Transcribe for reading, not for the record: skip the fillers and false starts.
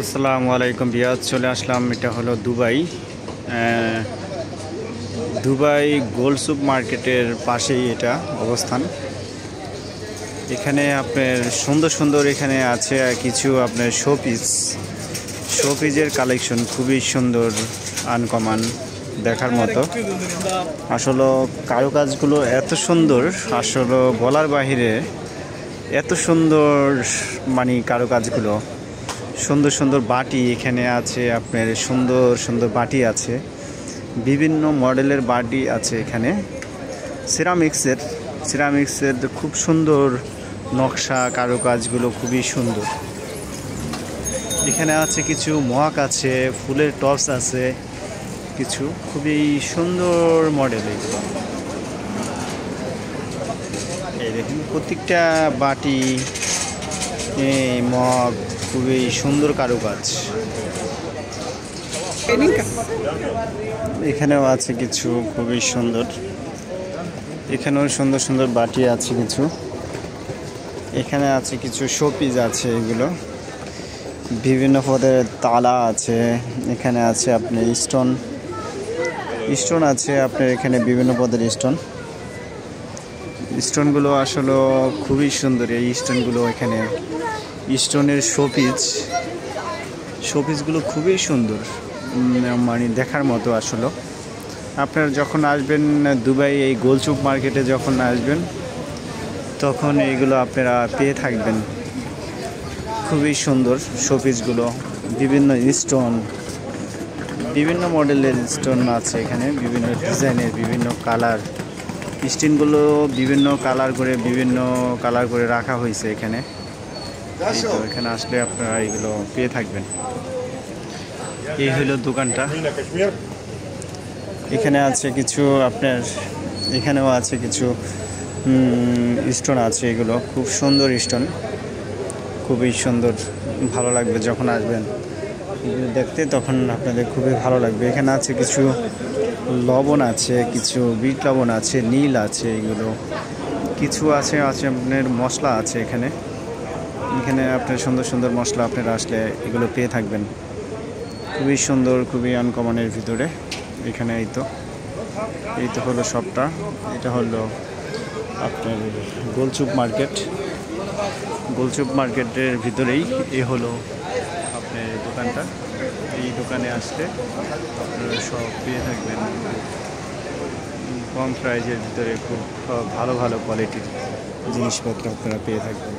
আসসালামু আলাইকুম বিয়াজ, চলে আসলাম। এটা হলো দুবাই। দুবাই গোল্ড সুপ মার্কেটের পাশেই এটা অবস্থান। এখানে আপনার সুন্দর সুন্দর এখানে আছে কিছু আপনার শোপিসের কালেকশন খুবই সুন্দর, আনকমন, দেখার মতো। আসলে কারুকাজগুলো এত সুন্দর, আসলে বলার বাহিরে এত সুন্দর, মানে কারুকাজগুলো সুন্দর সুন্দর বাটি এখানে আছে। আপনার সুন্দর সুন্দর বাটি আছে, বিভিন্ন মডেলের বাটি আছে এখানে। সিরামিক্সের খুব সুন্দর নকশা, কারুকাজগুলো খুবই সুন্দর। এখানে আছে কিছু মগ আছে, ফুলের টপস আছে, কিছু খুবই সুন্দর মডেল। এগুলো এই দেখুন, প্রত্যেকটা বাটি, মগ খুবই সুন্দর কারুকাজ। এখানেও আছে কিছু খুবই সুন্দর, এখানেও সুন্দর সুন্দর বাটি আছে কিছু। এখানে আছে কিছু শোপিস আছে, এগুলো বিভিন্ন পদের তালা আছে। এখানে আছে আপনার স্টোন আছে আপনার, এখানে বিভিন্ন পদের স্টোনগুলো আসলে খুবই সুন্দর। এই স্টোনগুলো এখানে স্টোনের শোপিসগুলো খুবই সুন্দর, মানে দেখার মতো। আসলে আপনারা যখন আসবেন দুবাই, এই গোলচুপ মার্কেটে যখন আসবেন, তখন এইগুলো আপনারা পেয়ে থাকবেন। খুবই সুন্দর শোপিসগুলো, বিভিন্ন বিভিন্ন মডেলের স্টোন আছে এখানে, বিভিন্ন ডিজাইনের, বিভিন্ন কালার। স্টোনগুলো বিভিন্ন কালার করে রাখা হয়েছে এখানে। এখানে আসলে আপনারা এগুলো পেয়ে থাকবেন। এই হলো দোকানটা। এখানে আছে কিছু আপনার, এখানেও আছে কিছু স্টোন আছে। এগুলো খুব সুন্দর স্টোন, খুবই সুন্দর, ভালো লাগবে যখন আসবেন এগুলো দেখতে, তখন আপনাদের খুবই ভালো লাগবে। এখানে আছে কিছু লবণ আছে, কিছু বিট লবণ আছে, নীল আছে, এগুলো কিছু আছে আপনার মশলা আছে এখানে। আপনার সুন্দর সুন্দর মশলা আপনারা আসলে এগুলো পেয়ে থাকবেন। খুবই সুন্দর, খুবই আনকমনের ভিতরে। এখানে এই তো হলো শপটা। এটা হলো আপনার গোলচুপ মার্কেটের ভিতরেই হলো আপনার দোকানটা। এই দোকানে আসলে আপনারা সব পেয়ে থাকবেন কম প্রাইজের ভিতরে। খুব ভালো ভালো কোয়ালিটির জিনিসপত্র আপনারা পেয়ে থাকবেন।